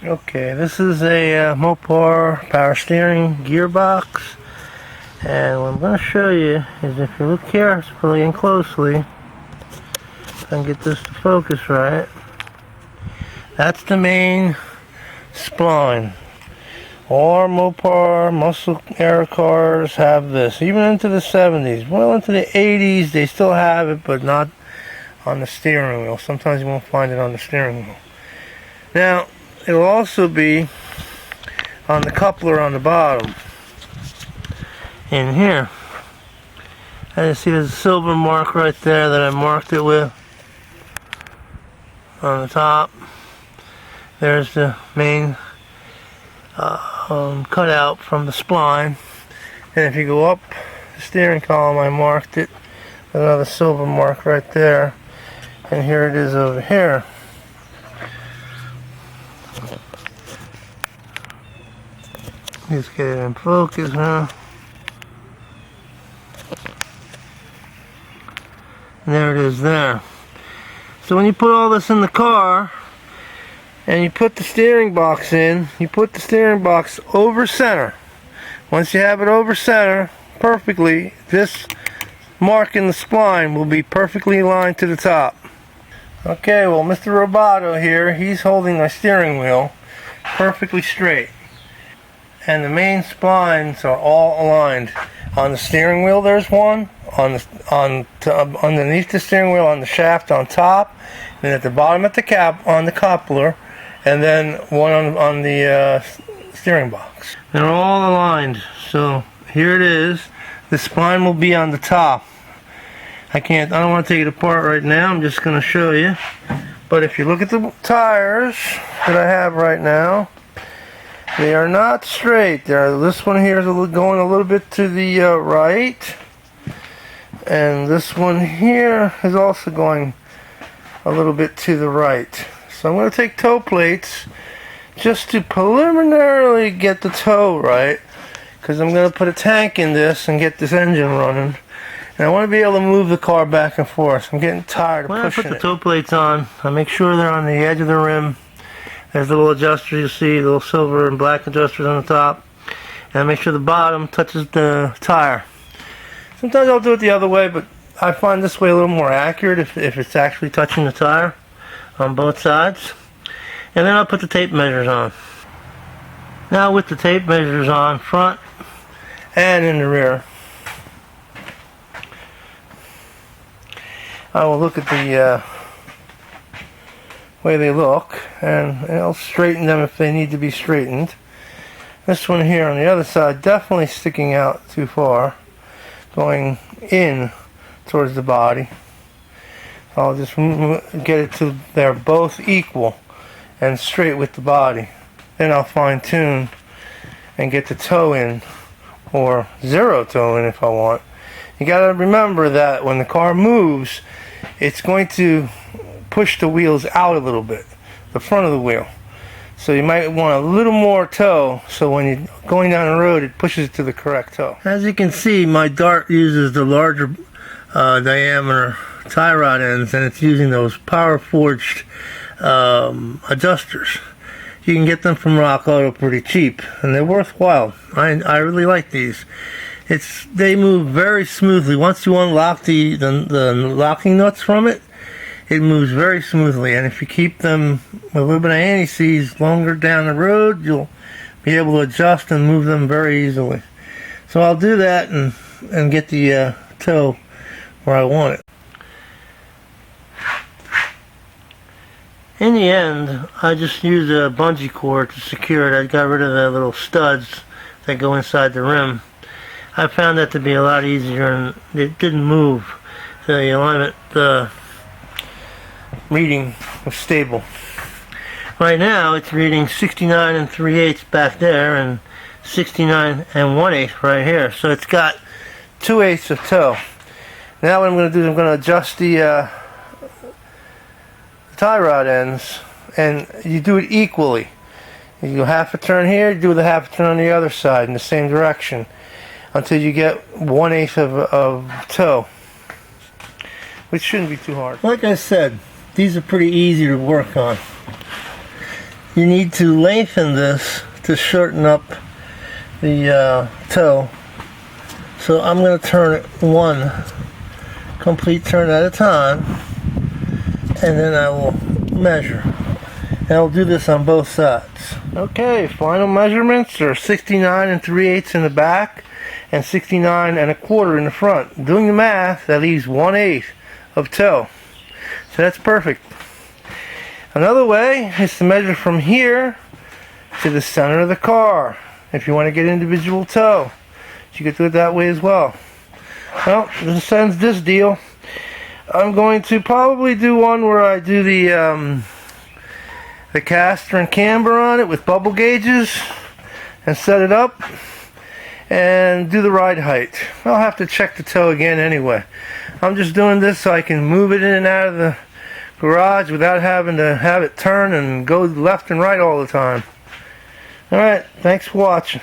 Okay, this is a Mopar power steering gearbox, and what I'm going to show you is, if you look carefully and closely, if I can get this to focus right, that's the main spline. All Mopar muscle air cars have this, even into the 70s. Well, into the 80s they still have it, but not on the steering wheel. Sometimes you won't find it on the steering wheel. Now, it'll also be on the coupler on the bottom in here. And you see there's a silver mark right there that I marked it with on the top. There's the main cutout from the spline, and if you go up the steering column, I marked it with another silver mark right there, and here it is over here. Just get it in focus, huh? And there it is there. So when you put all this in the car and you put the steering box in, you put the steering box over center. Once you have it over center perfectly, this mark in the spline will be perfectly aligned to the top. Okay, well, Mr. Roboto here, he's holding my steering wheel perfectly straight. And the main splines are all aligned. On the steering wheel there's one, underneath the steering wheel on the shaft on top, and at the bottom at the cap on the coupler, and then one on the steering box. They're all aligned. So here it is. The spline will be on the top. I don't want to take it apart right now. I'm just going to show you. But if you look at the tires that I have right now, they are not straight. This one here is going a little bit to the right, and this one here is also going a little bit to the right. So I'm going to take toe plates just to preliminarily get the toe right, because I'm going to put a tank in this and get this engine running. And I want to be able to move the car back and forth. I'm getting tired of pushing it. When I put the toe plates on, I make sure they're on the edge of the rim. There's little adjusters, you see, little silver and black adjusters on the top. And I make sure the bottom touches the tire. Sometimes I'll do it the other way, but I find this way a little more accurate if it's actually touching the tire on both sides. And then I'll put the tape measures on. Now with the tape measures on, front and in the rear, I will look at the way they look, and I'll straighten them if they need to be straightened. This one here on the other side, definitely sticking out too far, going in towards the body. I'll just get it to they're both equal and straight with the body. Then I'll fine tune and get the toe in, or zero toe in if I want. You gotta remember that when the car moves, it's going to push the wheels out a little bit, the front of the wheel. So you might want a little more toe, so when you're going down the road, it pushes it to the correct toe. As you can see, my dart uses the larger diameter tie rod ends, and it's using those power forged adjusters. You can get them from Rock Auto pretty cheap, and they're worthwhile. I really like these. They move very smoothly. Once you unlock the locking nuts from it, it moves very smoothly, and if you keep them with a little bit of anti-seize longer down the road, you'll be able to adjust and move them very easily. So I'll do that and get the toe where I want it. In the end, I just used a bungee cord to secure it. I got rid of the little studs that go inside the rim. I found that to be a lot easier, and it didn't move. The alignment, the reading was stable. Right now it's reading 69 3/8 back there and 69 1/8 right here. So it's got 2/8 of toe. Now what I'm going to do is I'm going to adjust the tie rod ends, and you do it equally. You do half a turn here, you do the half a turn on the other side in the same direction until you get 1/8 of toe, which shouldn't be too hard. Like I said, these are pretty easy to work on. you need to lengthen this to shorten up the toe. So I'm going to turn it one complete turn at a time, and then I will measure. And I'll do this on both sides. Okay, final measurements are 69 3/8 in the back and 69 1/4 in the front. Doing the math, that leaves 1/8 of toe. So that's perfect. Another way is to measure from here to the center of the car. If you want to get individual toe, you could do it that way as well. Well, this ends this deal. I'm going to probably do one where I do the caster and camber on it with bubble gauges and set it up and do the ride height. I'll have to check the toe again anyway. I'm just doing this so I can move it in and out of the garage without having to have it turn and go left and right all the time. Alright, thanks for watching.